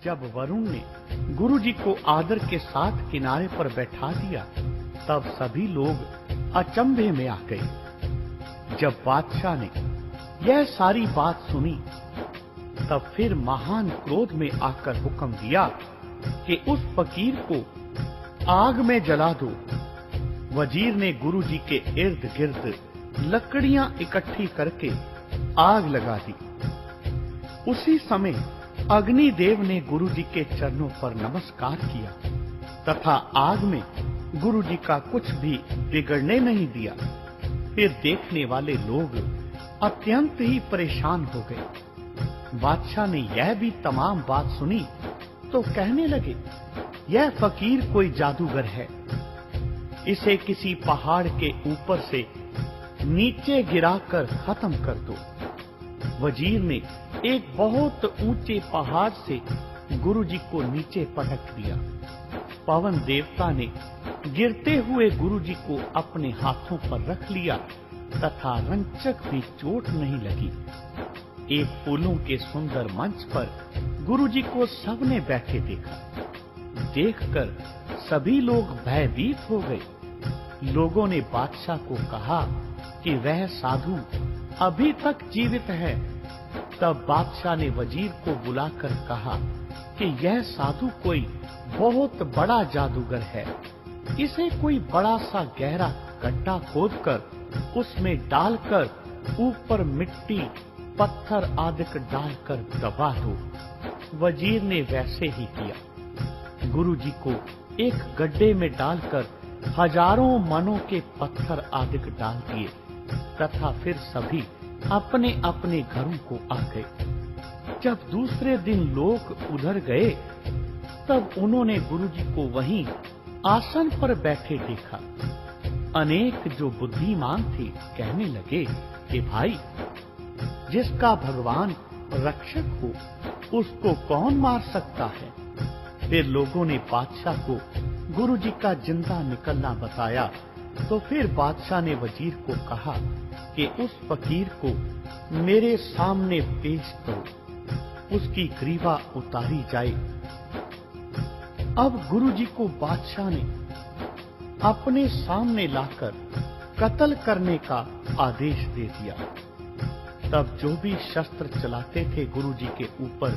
जब वरुण ने गुरुजी को आदर के साथ किनारे पर बैठा दिया, तब सभी लोग अचंभे में आ गए। जब बादशाह ने यह सारी बात सुनी, तब फिर महान क्रोध में आकर हुक्म दिया कि उस फकीर को आग में जला दो। वजीर ने गुरुजी के इर्द गिर्द लकड़ियां इकट्ठी करके आग लगा दी। उसी समय अग्निदेव ने गुरुजी के चरणों पर नमस्कार किया तथा आग में गुरुजी का कुछ भी बिगड़ने नहीं दिया। फिर देखने वाले लोग अत्यंत ही परेशान हो गए। बादशाह ने यह भी तमाम बात सुनी तो कहने लगे, यह फकीर कोई जादूगर है, इसे किसी पहाड़ के ऊपर से नीचे गिराकर खत्म कर दो। वजीर ने एक बहुत ऊंचे पहाड़ से गुरुजी को नीचे पटक दिया। पवन देवता ने गिरते हुए गुरुजी को अपने हाथों पर रख लिया तथा रंचक भी चोट नहीं लगी। एक फूलों के सुंदर मंच पर गुरुजी को सबने बैठे देखा। देखकर सभी लोग भयभीत हो गए। लोगों ने बादशाह को कहा कि वह साधु अभी तक जीवित है। तब बादशाह ने वजीर को बुलाकर कहा कि यह साधु कोई बहुत बड़ा जादूगर है। इसे कोई बड़ा सा गहरा गड्ढा खोदकर उसमें डालकर ऊपर मिट्टी पत्थर आदि डालकर दबा दो। वजीर ने वैसे ही किया। गुरुजी को एक गड्ढे में डालकर हजारों मनों के पत्थर आदि डाल दिए तथा फिर सभी अपने अपने घरों को आ गए। जब दूसरे दिन लोग उधर गए, तब उन्होंने गुरुजी को वहीं आसन पर बैठे देखा। अनेक जो बुद्धिमान थे कहने लगे कि भाई, जिसका भगवान रक्षक हो उसको कौन मार सकता है। फिर लोगों ने बादशाह को गुरुजी का जिंदा निकलना बताया। तो फिर बादशाह ने वजीर को कहा कि उस फकीर को मेरे सामने पेश करो, उसकी ग्रीवा उतारी जाए। अब गुरुजी को बादशाह ने अपने सामने लाकर कत्ल करने का आदेश दे दिया। तब जो भी शस्त्र चलाते थे गुरुजी के ऊपर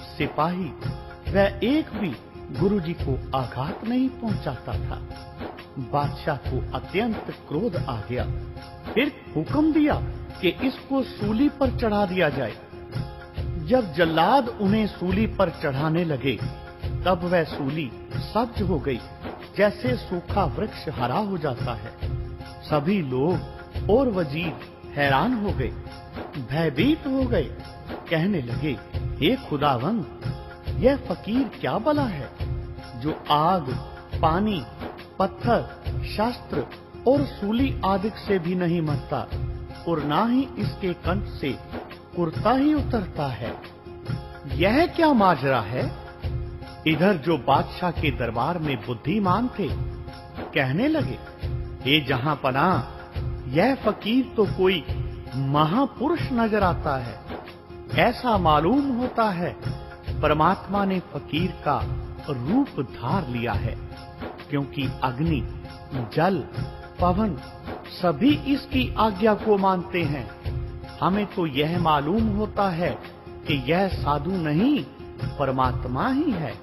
सिपाही, वह एक भी गुरुजी को आघात नहीं पहुंचाता था। बादशाह को अत्यंत क्रोध आ गया। फिर हुक्म दिया कि इसको सूली पर चढ़ा दिया जाए। जब जल्लाद उन्हें सूली पर चढ़ाने लगे, तब वह सूली सब्ज हो गई, जैसे सूखा वृक्ष हरा हो जाता है। सभी लोग और वजीर हैरान हो गए, भयभीत हो गए, कहने लगे, हे खुदावंद, यह फकीर क्या भला है जो आग, पानी, पत्थर, शस्त्र और सूली आदि से भी नहीं मरता और ना ही इसके कंठ से कुर्ता ही उतरता है। यह क्या माजरा है। इधर जो बादशाह के दरबार में बुद्धिमान थे कहने लगे, हे जहांपनाह, यह फकीर तो कोई महापुरुष नजर आता है। ऐसा मालूम होता है परमात्मा ने फकीर का रूप धार लिया है, क्योंकि अग्नि, जल, पवन सभी इसकी आज्ञा को मानते हैं। हमें तो यह मालूम होता है कि यह साधु नहीं परमात्मा ही है,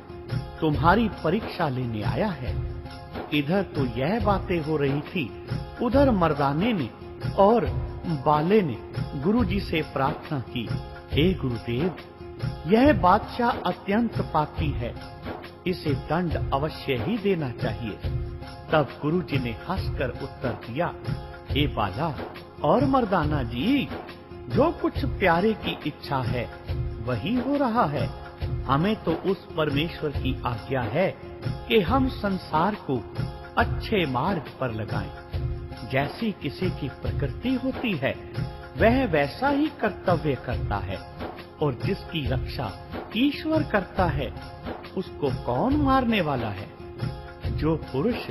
तुम्हारी परीक्षा लेने आया है। इधर तो यह बातें हो रही थी, उधर मर्दाने ने और बाले ने गुरुजी से प्रार्थना की, हे गुरुदेव, यह बादशाह अत्यंत पापी है, इसे दंड अवश्य ही देना चाहिए। तब गुरुजी ने हंसकर उत्तर दिया, हे बाला और मर्दाना जी, जो कुछ प्यारे की इच्छा है वही हो रहा है। हमें तो उस परमेश्वर की आज्ञा है कि हम संसार को अच्छे मार्ग पर लगाएं। जैसी किसी की प्रकृति होती है वह वैसा ही कर्तव्य करता है, और जिसकी रक्षा ईश्वर करता है उसको कौन मारने वाला है। जो पुरुष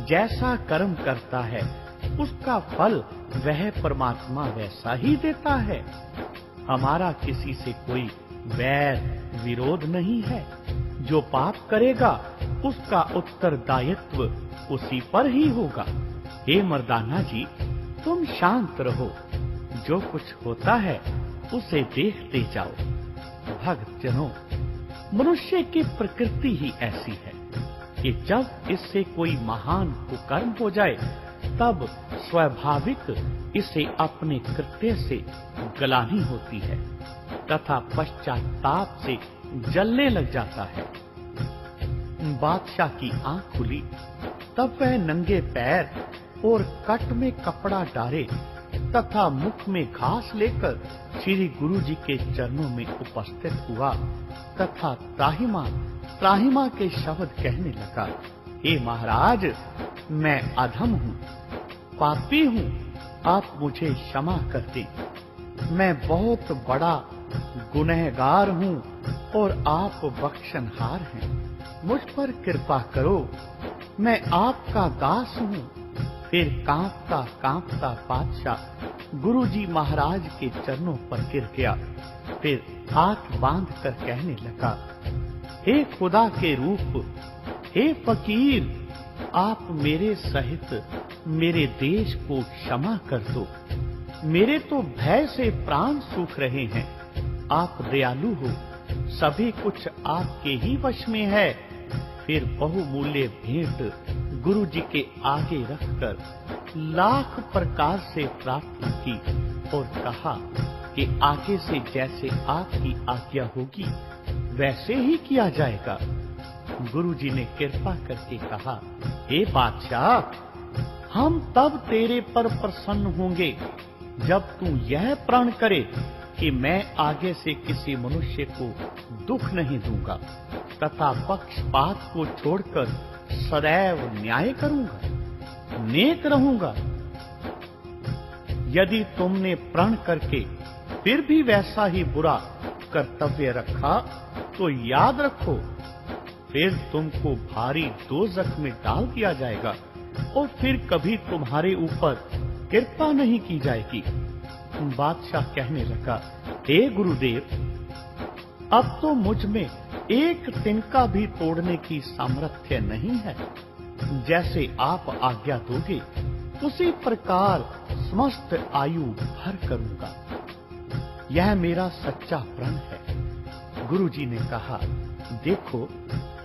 जैसा कर्म करता है उसका फल वह परमात्मा वैसा ही देता है। हमारा किसी से कोई वैर विरोध नहीं है। जो पाप करेगा उसका उत्तरदायित्व उसी पर ही होगा। हे मर्दाना जी, तुम शांत रहो, जो कुछ होता है उसे देखते जाओ। भक्तजनों, मनुष्य की प्रकृति ही ऐसी है कि जब इससे कोई महान कुकर्म हो जाए तब स्वाभाविक इसे अपने कृत्य से गलानी होती है तथा पश्चाताप से जलने लग जाता है। बादशाह की आंख खुली तब वह नंगे पैर और कट में कपड़ा डाले तथा मुख में घास लेकर श्री गुरु जी के चरणों में उपस्थित हुआ तथा त्राहिमा के शब्द कहने लगा। हे महाराज, मैं अधम हूँ, पापी हूँ, आप मुझे क्षमा कर दें। मैं बहुत बड़ा गुनहगार हूँ और आप बख्शनहार हैं। मुझ पर कृपा करो, मैं आपका दास हूँ। फिर कांपता बादशाह गुरु जी महाराज के चरणों पर गिर गया। फिर हाथ बांध कर कहने लगा, हे खुदा के रूप, हे फकीर, आप मेरे सहित मेरे देश को क्षमा कर दो। मेरे तो भय से प्राण सूख रहे हैं। आप दयालु हो, सभी कुछ आपके ही वश में है। फिर बहुमूल्य भेंट गुरु जी के आगे रखकर लाख प्रकार से प्रार्थना की और कहा कि आगे से जैसे आपकी आज्ञा होगी वैसे ही किया जाएगा। गुरु जी ने कृपा करके कहा, हे बादशाह, हम तब तेरे पर प्रसन्न होंगे जब तू यह प्रण करे कि मैं आगे से किसी मनुष्य को दुख नहीं दूंगा तथा पक्षपात को छोड़कर सदैव न्याय करूंगा, नेक रहूंगा। यदि तुमने प्रण करके फिर भी वैसा ही बुरा कर्तव्य रखा तो याद रखो, फिर तुमको भारी दोजख में डाल दिया जाएगा और फिर कभी तुम्हारे ऊपर कृपा नहीं की जाएगी। बादशाह कहने लगा, हे गुरुदेव, अब तो मुझ में एक तिनका भी तोड़ने की सामर्थ्य नहीं है। जैसे आप आज्ञा दोगे उसी प्रकार समस्त आयु भर करूंगा। यह मेरा सच्चा प्रण है। गुरु जी ने कहा, देखो,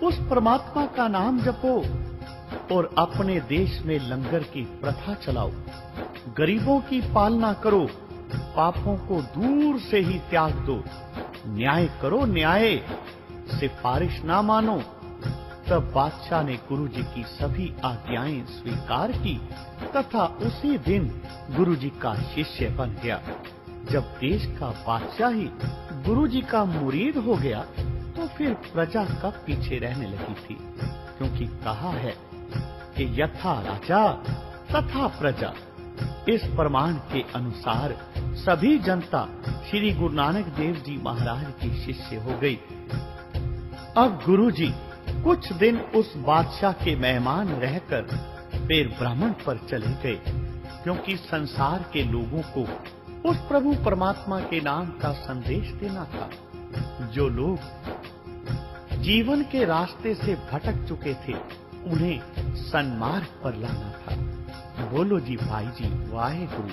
उस परमात्मा का नाम जपो और अपने देश में लंगर की प्रथा चलाओ। गरीबों की पालना करो, पापों को दूर से ही त्याग दो। न्याय करो, न्याय, सिफारिश ना मानो। तब बादशाह ने गुरु जी की सभी आज्ञाएं स्वीकार की तथा उसी दिन गुरु जी का शिष्य बन गया। जब देश का बादशाह ही गुरु जी का मुरीद हो गया तो फिर प्रजा कब पीछे रहने लगी थी, क्योंकि कहा है कि यथा राजा तथा प्रजा। इस प्रमाण के अनुसार सभी जनता श्री गुरु नानक देव जी महाराज की शिष्य हो गई। अब गुरु जी कुछ दिन उस बादशाह के मेहमान रहकर फिर ब्राह्मण पर चले गए, क्योंकि संसार के लोगों को उस प्रभु परमात्मा के नाम का संदेश देना था। जो लोग जीवन के रास्ते से भटक चुके थे उन्हें सन्मार्ग पर लाना था। बोलो जी भाई जी, वाहेगुरु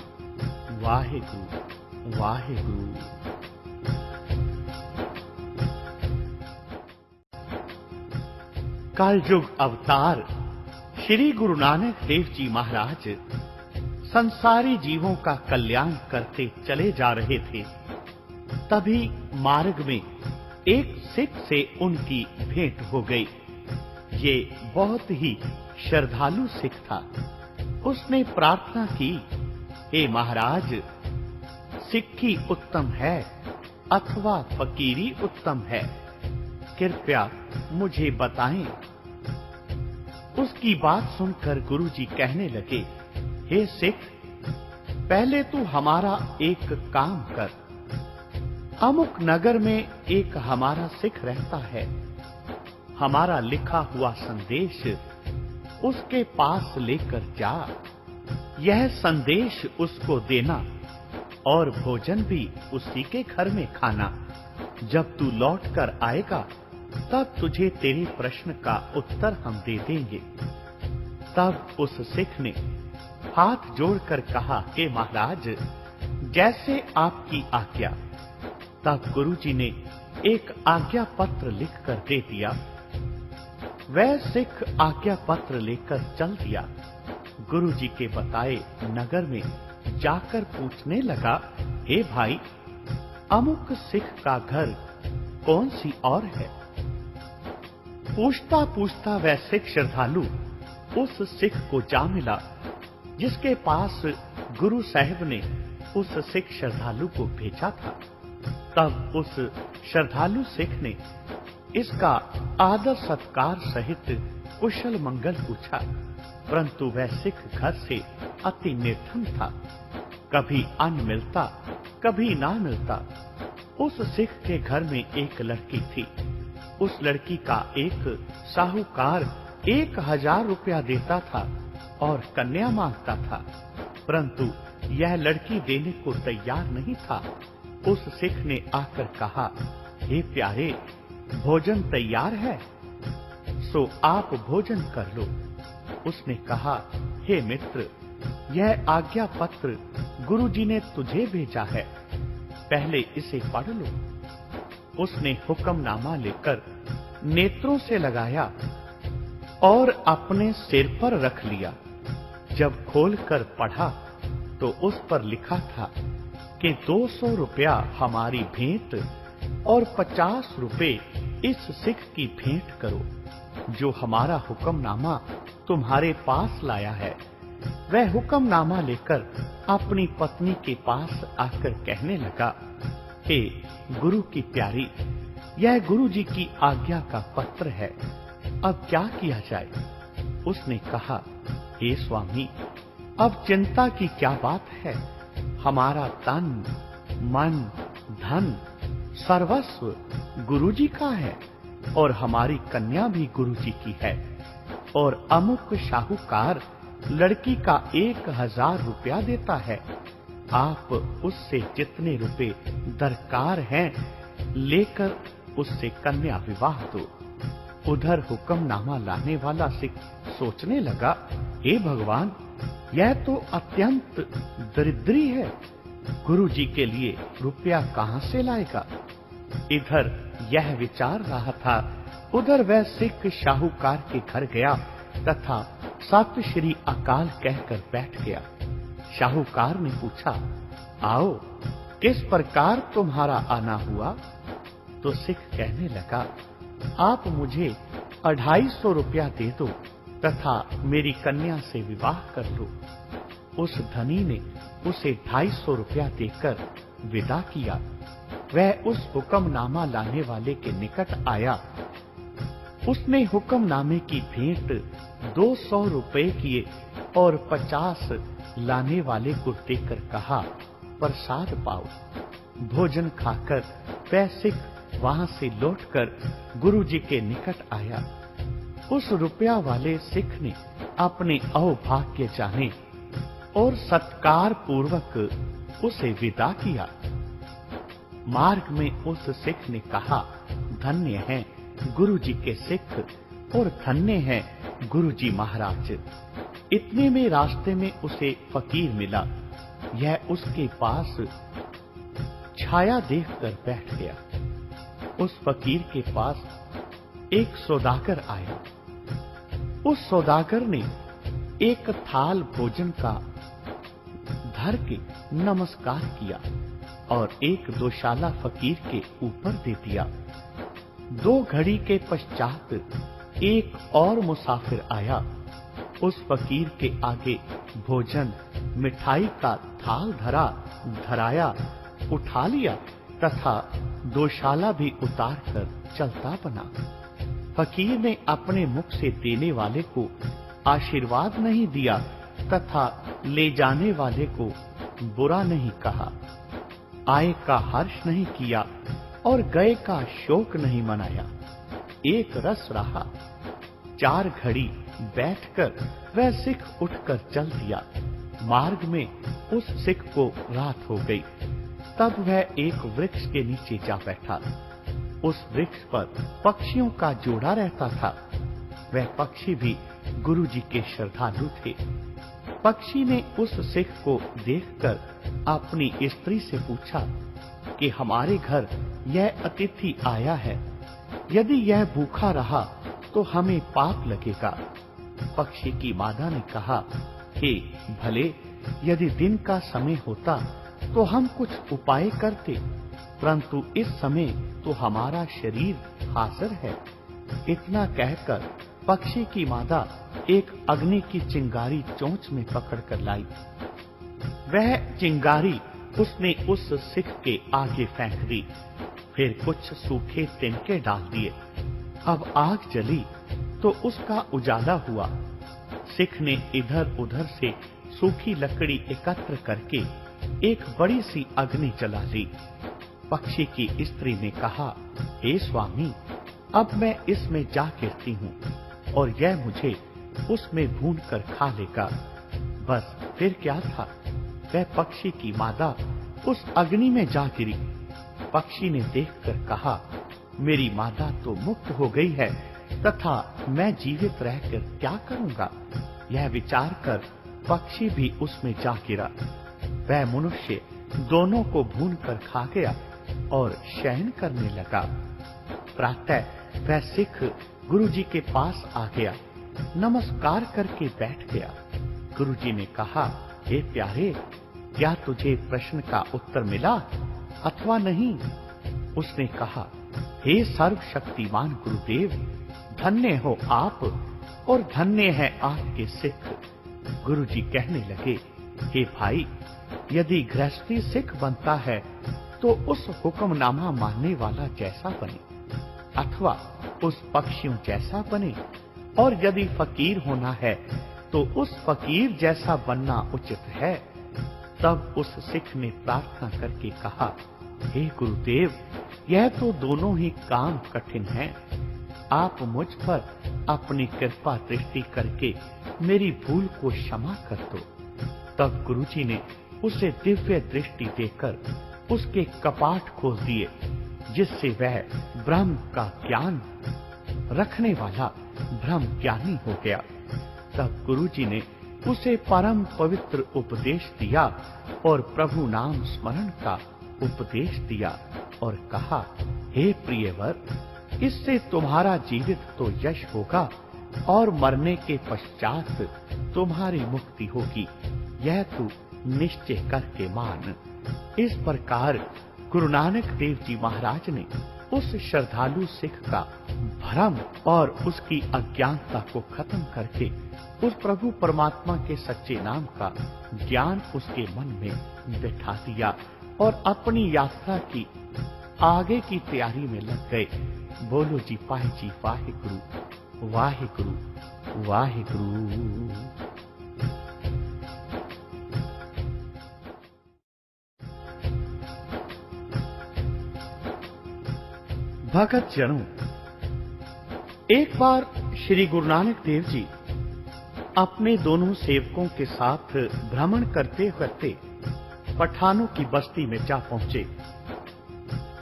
वाहेगुरु वाहेगुरु। कलयुग अवतार श्री गुरु नानक देव जी महाराज संसारी जीवों का कल्याण करते चले जा रहे थे। तभी मार्ग में एक सिख से उनकी भेंट हो गई। ये बहुत ही श्रद्धालु सिख था। उसने प्रार्थना की, हे महाराज, सिक्खी उत्तम है अथवा फकीरी उत्तम है, कृपया मुझे बताएं। उसकी बात सुनकर गुरुजी कहने लगे, हे सिख, पहले तू हमारा एक काम कर। अमुक नगर में एक हमारा सिख रहता है। हमारा लिखा हुआ संदेश उसके पास लेकर जा। यह संदेश उसको देना और भोजन भी उसी के घर में खाना। जब तू लौट कर आएगा तब तुझे तेरे प्रश्न का उत्तर हम दे देंगे। तब उस सिख ने हाथ जोड़कर कहा कि महाराज, जैसे आपकी आज्ञा। तब गुरुजी ने एक आज्ञा पत्र लिखकर दे दिया। वह सिख आज्ञा पत्र लेकर चल दिया। गुरुजी के बताए नगर में जाकर पूछने लगा, हे भाई, अमुक सिख का घर कौन सी और है? पूछता पूछता वह सिख श्रद्धालु उस सिख को जा मिला जिसके पास गुरु साहब ने उस सिख श्रद्धालु को भेजा था। तब उस श्रद्धालु सिख ने इसका आदर सत्कार सहित कुशल मंगल पूछा, परंतु वह सिख घर से अति निर्धन था। कभी अन्न मिलता, कभी ना मिलता। उस सिख के घर में एक लड़की थी। उस लड़की का एक साहूकार 1000 रुपया देता था और कन्या मांगता था, परंतु यह लड़की देने को तैयार नहीं था। उस सिख ने आकर कहा, हे प्यारे, भोजन तैयार है, सो आप भोजन कर लो। उसने कहा, हे मित्र, यह आज्ञा पत्र गुरुजी ने तुझे भेजा है, पहले इसे पढ़ लो। उसने हुक्मनामा लेकर नेत्रों से लगाया और अपने सिर पर रख लिया। जब खोलकर पढ़ा तो उस पर लिखा था कि 200 रुपया हमारी भेंट और 50 रुपए इस सिख की भेंट करो, जो हमारा हुक्मनामा तुम्हारे पास लाया है। वह हुक्मनामा लेकर अपनी पत्नी के पास आकर कहने लगा, हे गुरु की प्यारी, यह गुरु जी की आज्ञा का पत्र है, अब क्या किया जाए? उसने कहा, हे स्वामी, अब चिंता की क्या बात है? हमारा तन, मन, धन, सर्वस्व गुरु जी का है और हमारी कन्या भी गुरु जी की है, और अमुक साहूकार लड़की का 1000 रुपया देता है। आप उससे जितने रुपए दरकार हैं लेकर उससे कन्या विवाह दो। उधर हुक्मनामा लाने वाला सिख सोचने लगा, हे भगवान, यह तो अत्यंत दरिद्री है, गुरु जी के लिए रुपया कहां से लाएगा? इधर यह विचार रहा था, उधर वह सिख साहूकार के घर गया तथा सत श्री अकाल कहकर बैठ गया। साहूकार ने पूछा, आओ, किस प्रकार तुम्हारा आना हुआ? तो सिख कहने लगा, आप मुझे 250 रुपया दे दो तथा मेरी कन्या से विवाह कर लो। उस धनी ने उसे 250 रुपया देकर विदा किया। वह उस हुक्मनामा लाने वाले के निकट आया। उसने हुक्मनामे की भेंट 200 रुपए किए और 50 लाने वाले को देकर कहा, प्रसाद पाओ। भोजन खाकर वह सिख वहां से लौटकर गुरु जी के निकट आया। उस रुपया वाले सिख ने अपने अहोभाग्य जाने और सत्कार पूर्वक उसे विदा किया। मार्ग में उस सिख ने कहा, धन्य है गुरु जी के सिख और धन्य है गुरु जी महाराज। इतने में रास्ते में उसे फकीर मिला। यह उसके पास छाया देखकर बैठ गया। उस फकीर के पास एक सौदागर आया। उस सौदागर ने एक थाल भोजन का धर के नमस्कार किया और एक दोशाला फकीर के ऊपर दे दिया। 2 घड़ी के पश्चात एक और मुसाफिर आया। उस फकीर के आगे भोजन मिठाई का थाल धराया, उठा लिया तथा दोशाला भी उतार कर चलता बना। फकीर ने अपने मुख से देने वाले को आशीर्वाद नहीं दिया तथा ले जाने वाले को बुरा नहीं कहा। आए का हर्ष नहीं किया और गए का शोक नहीं मनाया। एक रस रहा। 4 घड़ी बैठकर वह सिख उठकर चल दिया। मार्ग में उस सिख को रात हो गई। तब वह एक वृक्ष के नीचे जा बैठा। उस वृक्ष पर पक्षियों का जोड़ा रहता था। वह पक्षी भी गुरुजी के श्रद्धालु थे। पक्षी ने उस सिख को देखकर अपनी स्त्री से पूछा कि हमारे घर यह अतिथि आया है, यदि यह भूखा रहा तो हमें पाप लगेगा। पक्षी की मादा ने कहा, हे भले, यदि दिन का समय होता तो हम कुछ उपाय करते, परंतु इस समय तो हमारा शरीर हाजिर है। इतना कहकर पक्षी की मादा एक अग्नि की चिंगारी चोंच में पकड़कर लाई। वह चिंगारी उसने उस सिख के आगे फेंक दी। फिर कुछ सूखे तिनके डाल दिए। अब आग जली तो उसका उजाला हुआ। सिख ने इधर-उधर से सूखी लकड़ी एकत्र करके एक बड़ी सी अग्नि जला ली। पक्षी की स्त्री ने कहा, हे स्वामी, अब मैं इसमें जा गिरती हूँ और यह मुझे उसमें भून कर खा लेगा। बस फिर क्या था, वह पक्षी की मादा उस अग्नि में जा गिरी। पक्षी ने देखकर कहा, मेरी मादा तो मुक्त हो गई है, तथा मैं जीवित रहकर क्या करूंगा। यह विचार कर पक्षी भी उसमें जा गिरा। वह मनुष्य दोनों को भून कर खा गया और शयन करने लगा। प्रातः वह सिख गुरुजी के पास आ गया, नमस्कार करके बैठ गया। गुरुजी ने कहा, हे प्यारे, क्या तुझे प्रश्न का उत्तर मिला अथवा नहीं? उसने कहा, हे सर्वशक्तिमान गुरुदेव, धन्य हो आप और धन्य है आपके सिख। गुरुजी कहने लगे, हे भाई, यदि गृहस्थी सिख बनता है तो उस हुक्मनामा मानने वाला जैसा बने अथवा उस पक्षियों जैसा बने, और यदि फकीर होना है तो उस फकीर जैसा बनना उचित है। तब उस सिख ने प्रार्थना करके कहा, हे गुरुदेव, यह तो दोनों ही काम कठिन हैं। आप मुझ पर अपनी कृपा दृष्टि करके मेरी भूल को क्षमा कर दो। तब गुरुजी ने उसे दिव्य दृष्टि देकर उसके कपाट खोल दिए, जिससे वह ब्रह्म का ज्ञान रखने वाला ब्रह्म ज्ञानी हो गया। तब गुरुजी ने उसे परम पवित्र उपदेश दिया और प्रभु नाम स्मरण का उपदेश दिया और कहा, हे प्रियवर, इससे तुम्हारा जीवित तो यश होगा और मरने के पश्चात तुम्हारी मुक्ति होगी, यह तू निश्चय करके मान। इस प्रकार गुरु नानक देव जी महाराज ने उस श्रद्धालु सिख का भ्रम और उसकी अज्ञानता को खत्म करके उस प्रभु परमात्मा के सच्चे नाम का ज्ञान उसके मन में बिठा दिया और अपनी यात्रा की आगे की तैयारी में लग गए। बोलो जी पाहि जी वाहिगुरु वाहिगुरु वाहिगुरु। भगत जनों, एक बार श्री गुरु नानक देव जी अपने दोनों सेवकों के साथ भ्रमण करते करते पठानों की बस्ती में जा पहुंचे।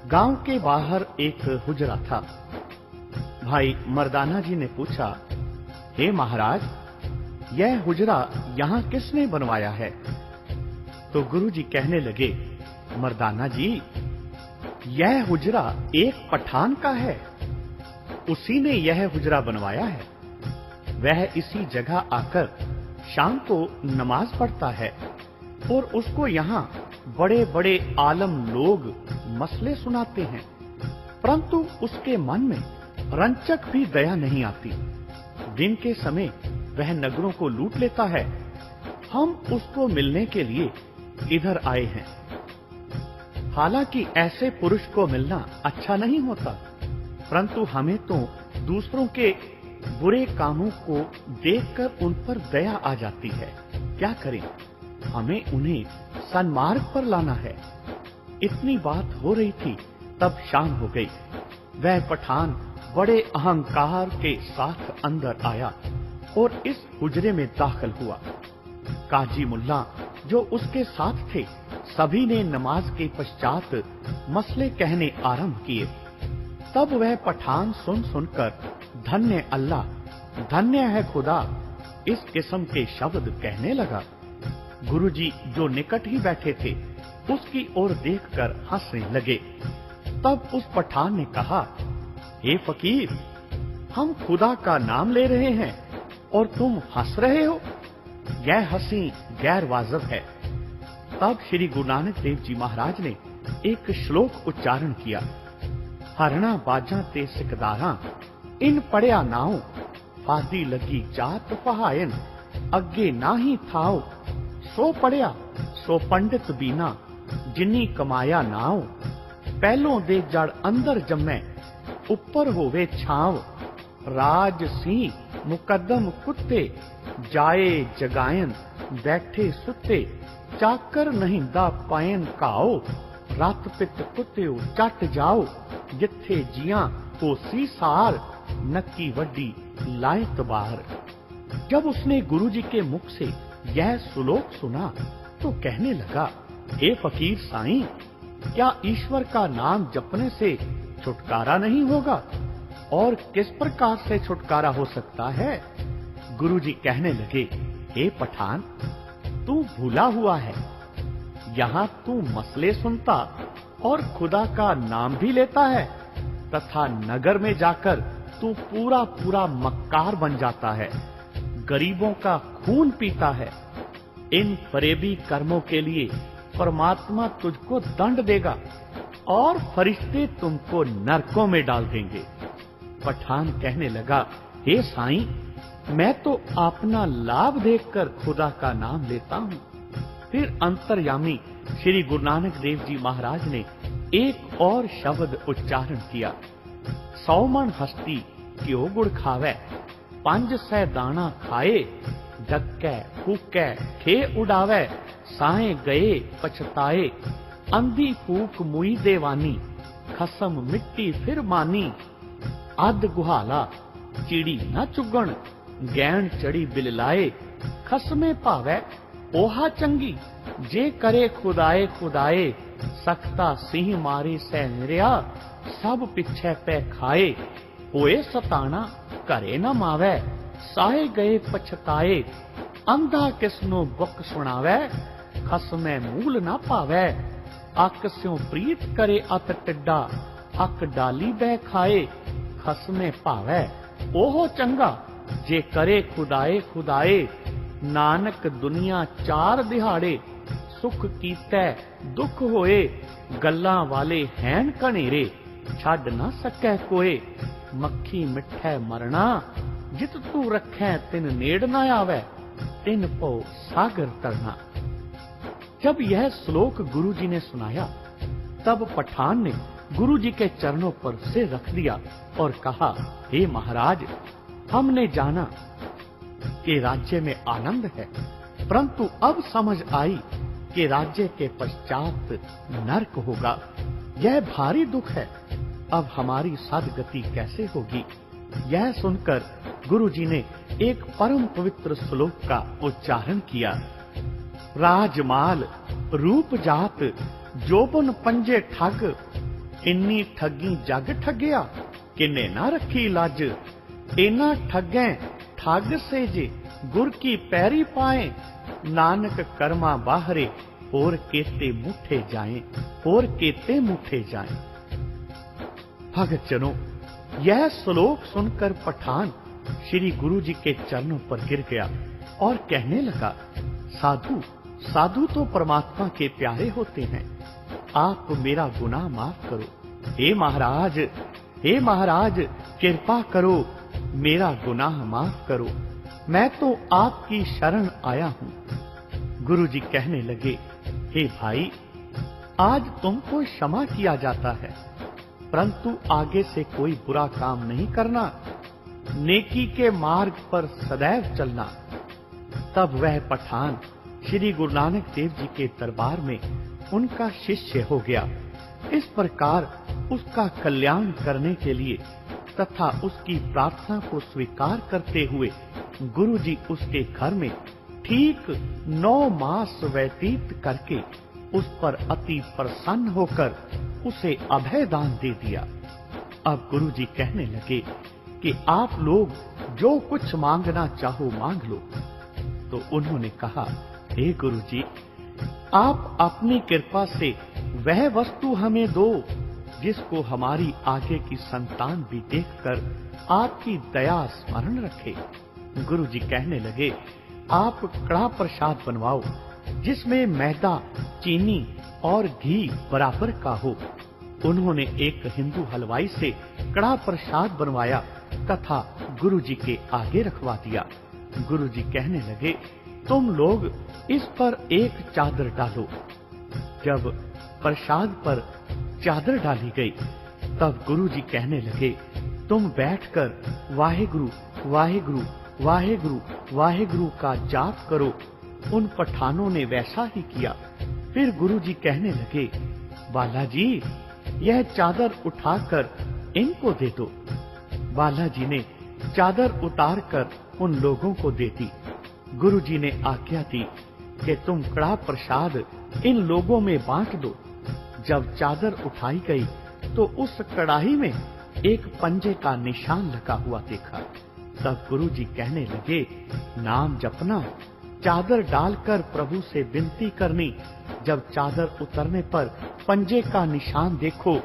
गांव के बाहर एक हुजरा था। भाई मर्दाना जी ने पूछा, हे महाराज, यह हुजरा यहाँ किसने बनवाया है? तो गुरुजी कहने लगे, मर्दाना जी, यह हुजरा एक पठान का है, उसी ने यह हुजरा बनवाया है। वह इसी जगह आकर शाम को नमाज पढ़ता है और उसको यहाँ बड़े बड़े आलम लोग मसले सुनाते हैं, परंतु उसके मन में रंचक भी दया नहीं आती। दिन के समय वह नगरों को लूट लेता है। हम उसको मिलने के लिए इधर आए हैं। हालांकि ऐसे पुरुष को मिलना अच्छा नहीं होता, परंतु हमें तो दूसरों के बुरे कामों को देखकर उन पर दया आ जाती है। क्या करें, हमें उन्हें सन्मार्ग पर लाना है। इतनी बात हो रही थी, तब शाम हो गई। वह पठान बड़े अहंकार के साथ अंदर आया और इस हुजरे में दाखिल हुआ। काजी मुल्ला जो उसके साथ थे, सभी ने नमाज के पश्चात मसले कहने आरंभ किए। तब वह पठान सुन सुनकर धन्य अल्लाह, धन्य है खुदा, इस किस्म के शब्द कहने लगा। गुरुजी जो निकट ही बैठे थे उसकी ओर देखकर हंसने लगे। तब उस पठान ने कहा, हे फकीर, हम खुदा का नाम ले रहे हैं और तुम हंस रहे हो, यह हंसी गैर वाजिब है। तब श्री गुरु नानक देव जी महाराज ने एक श्लोक उच्चारण किया, हरना बाजा ते सिकदारा इन पढ़िया नाओ, फादी लगी जात फहायन अगे नाही थाओ, सो पढ़िया सो पंडित बीना जिन्नी कमाया नाओ, पहलों दे जड़ अंदर जम्मै ऊपर होवे छाव, राज सिंह मुकदम कुत्ते जाए जगायन बैठे सुते, चाकर नहिंदा पायन काओ, रत पित कुत्ते चट जाओ, जिथे जियां को सीसार नक्की वड्डी लाए तबार। जब उसने गुरुजी के मुख से यह श्लोक सुना तो कहने लगा, हे फकीर साईं, क्या ईश्वर का नाम जपने से छुटकारा नहीं होगा और किस प्रकार से छुटकारा हो सकता है? गुरुजी कहने लगे, हे पठान, तू भूला हुआ है, यहाँ तू मसले सुनता और खुदा का नाम भी लेता है तथा नगर में जाकर तू पूरा पूरा मक्कार बन जाता है, गरीबों का खून पीता है। इन फरेबी कर्मों के लिए परमात्मा तुझको दंड देगा और फरिश्ते तुमको नरकों में डाल देंगे। पठान कहने लगा, हे साईं, मैं तो अपना लाभ देखकर खुदा का नाम लेता हूँ। फिर अंतर्यामी श्री गुरु नानक देव जी महाराज ने एक और शब्द उच्चारण किया, 100 मन हस्ती क्यों गुड़ खावे, 500 दाना खाए, डक्कै फूकै खे उड़ावे, साए गए पछताए, अंधी फूक मुई देवानी, खसम मिट्टी फिर मानी, अध गुहाला चिड़ी न चुगण, गैन चढ़ी बिललाए, खसमे पावे ओहा चंगी, जे करे खुदाए खुदाए, सकता सिंह मारे सै निरया, सब पिछे पे खाए, होए सताना करे न मावे, साए गए पछताए, अंधा किसनो बुक सुनावे, खसमे मूल न पावे, अक स्यों प्रीत करे अत टिड्डा, अक डाली बह खाए, खसमे पावे ओहो चंगा, जे करे खुदाए खुदाए, नानक दुनिया 4 दिहाड़े, सुख कीतै दुख होए, गल्लां वाले हैन कनेरे, छड़ न सकै कोए, मक्खी मिठै मरना, जित तू रखै तिन नेड़ न आवे, तिन पो सागर तरना। जब यह श्लोक गुरुजी ने सुनाया तब पठान ने गुरुजी के चरणों पर सिर रख दिया और कहा, हे महाराज, हमने जाना कि राज्य में आनंद है, परंतु अब समझ आई कि राज्य के पश्चात नरक होगा। यह भारी दुख है, अब हमारी सदगति कैसे होगी? यह सुनकर गुरुजी ने एक परम पवित्र श्लोक का उच्चारण किया, राजमाल रूप जात जोबन पंजे ठग, इन्नी ठगी जग ठगिया, किन्ने ना रखी लाज, इना ठगै ठग से जे गुर की पैरी पाए, नानक कर्मा बाहरे और केते मुठे जाएं, और केते मुठे जाएं। भगत जनों, यह श्लोक सुनकर पठान श्री गुरुजी के चरणों पर गिर गया और कहने लगा, साधु साधु तो परमात्मा के प्यारे होते हैं, आप मेरा गुनाह माफ करो। हे महाराज, हे महाराज, कृपा करो, मेरा गुनाह माफ करो, मैं तो आपकी शरण आया हूँ। गुरुजी कहने लगे, हे भाई, आज तुमको क्षमा किया जाता है, परंतु आगे से कोई बुरा काम नहीं करना, नेकी के मार्ग पर सदैव चलना। तब वह पठान श्री गुरु नानक देव जी के दरबार में उनका शिष्य हो गया। इस प्रकार उसका कल्याण करने के लिए तथा उसकी प्रार्थना को स्वीकार करते हुए गुरुजी उसके घर में ठीक 9 मास व्यतीत करके उस पर अति प्रसन्न होकर उसे अभय दान दे दिया। अब गुरुजी कहने लगे कि आप लोग जो कुछ मांगना चाहो मांग लो। तो उन्होंने कहा, हे गुरुजी, आप अपनी कृपा से वह वस्तु हमें दो जिसको हमारी आगे की संतान भी देखकर आपकी दया स्मरण रखे। गुरुजी कहने लगे, आप कड़ा प्रसाद बनवाओ जिसमें मैदा, चीनी और घी बराबर का हो। उन्होंने एक हिंदू हलवाई से कड़ा प्रसाद बनवाया तथा गुरुजी के आगे रखवा दिया। गुरुजी कहने लगे, तुम लोग इस पर एक चादर डालो। जब प्रसाद पर चादर डाली गई तब गुरुजी कहने लगे, तुम बैठकर वाहेगुरु वाहेगुरु वाहेगुरु वाहेगुरु का जाप करो। उन पठानों ने वैसा ही किया। फिर गुरुजी कहने लगे, बालाजी, यह चादर उठाकर इनको दे दो। बालाजी ने चादर उतारकर उन लोगों को दे दी। गुरुजी ने आज्ञा दी कि तुम कड़ा प्रसाद इन लोगों में बांट दो। जब चादर उठाई गई तो उस कड़ाही में एक पंजे का निशान लगा हुआ देखा। तब गुरुजी कहने लगे, नाम जपना, चादर डालकर प्रभु से विनती करनी। जब चादर उतरने पर पंजे का निशान देखो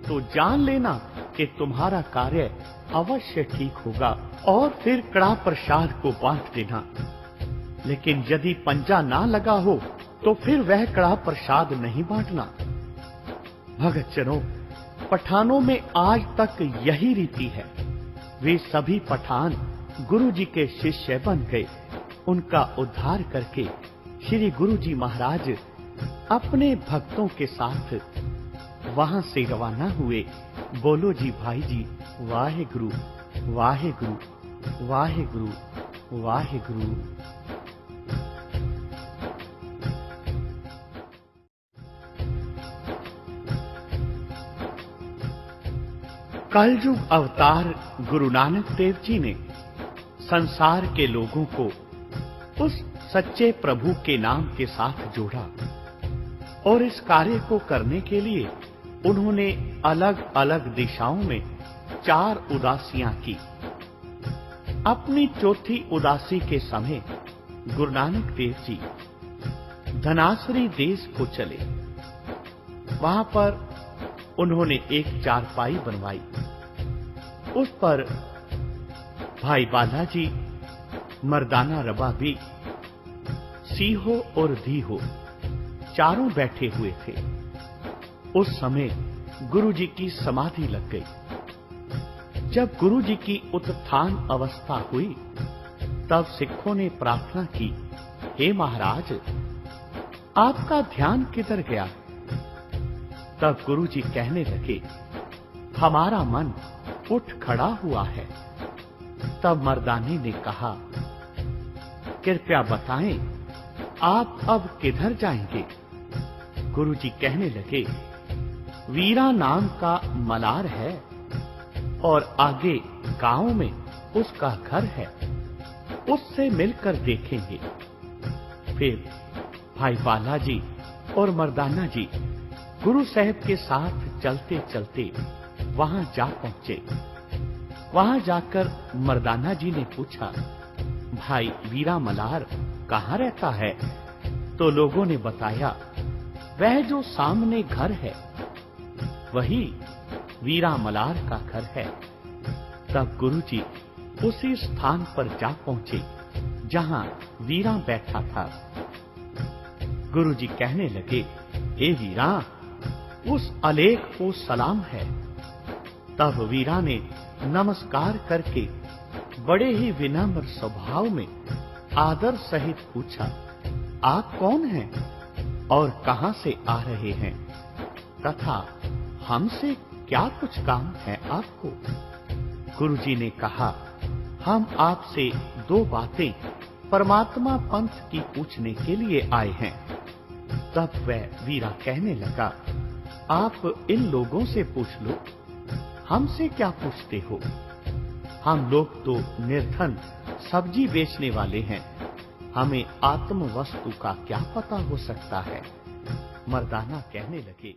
तो जान लेना कि तुम्हारा कार्य अवश्य ठीक होगा और फिर कड़ा प्रसाद को बांट देना। लेकिन यदि पंजा ना लगा हो तो फिर वह कड़ा प्रसाद नहीं बांटना। भगतजनों, पठानों में आज तक यही रीति है। वे सभी पठान गुरुजी के शिष्य बन गए। उनका उद्धार करके श्री गुरुजी महाराज अपने भक्तों के साथ वहां से रवाना हुए। बोलो जी भाई जी, वाहेगुरु वाहेगुरु वाहेगुरु वाहेगुरु। कलयुग अवतार गुरु नानक देव जी ने संसार के लोगों को उस सच्चे प्रभु के नाम के साथ जोड़ा और इस कार्य को करने के लिए उन्होंने अलग अलग दिशाओं में 4 उदासियां की। अपनी चौथी उदासी के समय गुरु नानक देव जी धनासरी देश को चले। वहां पर उन्होंने एक चारपाई बनवाई। उस पर भाई बालाजी, मर्दाना रबाबी, सीहो और धीहो चारों बैठे हुए थे। उस समय गुरुजी की समाधि लग गई। जब गुरुजी की उत्थान अवस्था हुई तब सिखों ने प्रार्थना की, हे महाराज, आपका ध्यान किधर गया? तब गुरुजी कहने लगे, हमारा मन उठ खड़ा हुआ है। तब मर्दाने ने कहा, कृपया बताएं, आप अब किधर जाएंगे? गुरुजी कहने लगे, वीरा नाम का मलार है और आगे गांव में उसका घर है, उससे मिलकर देखेंगे। फिर भाई बालाजी और मर्दाना जी गुरु साहब के साथ चलते चलते वहां जा पहुंचे। वहां जाकर मर्दाना जी ने पूछा, भाई वीरा मलार कहाँ रहता है? तो लोगों ने बताया, वह जो सामने घर है वही वीरा मलार का घर है। तब गुरुजी उसी स्थान पर जा पहुंचे जहां वीरा बैठा था। गुरुजी कहने लगे, हे वीरा, उस अलेख को सलाम है। तब वीरा ने नमस्कार करके बड़े ही विनम्र स्वभाव में आदर सहित पूछा, आप कौन हैं और कहां से आ रहे हैं तथा हमसे क्या कुछ काम है आपको? गुरुजी ने कहा, हम आपसे 2 बातें परमात्मा पंथ की पूछने के लिए आए हैं। तब वह वीरा कहने लगा, आप इन लोगों से पूछ लो, हमसे क्या पूछते हो? हम लोग तो निर्धन सब्जी बेचने वाले हैं, हमें आत्म वस्तु का क्या पता हो सकता है? मर्दाना कहने लगे,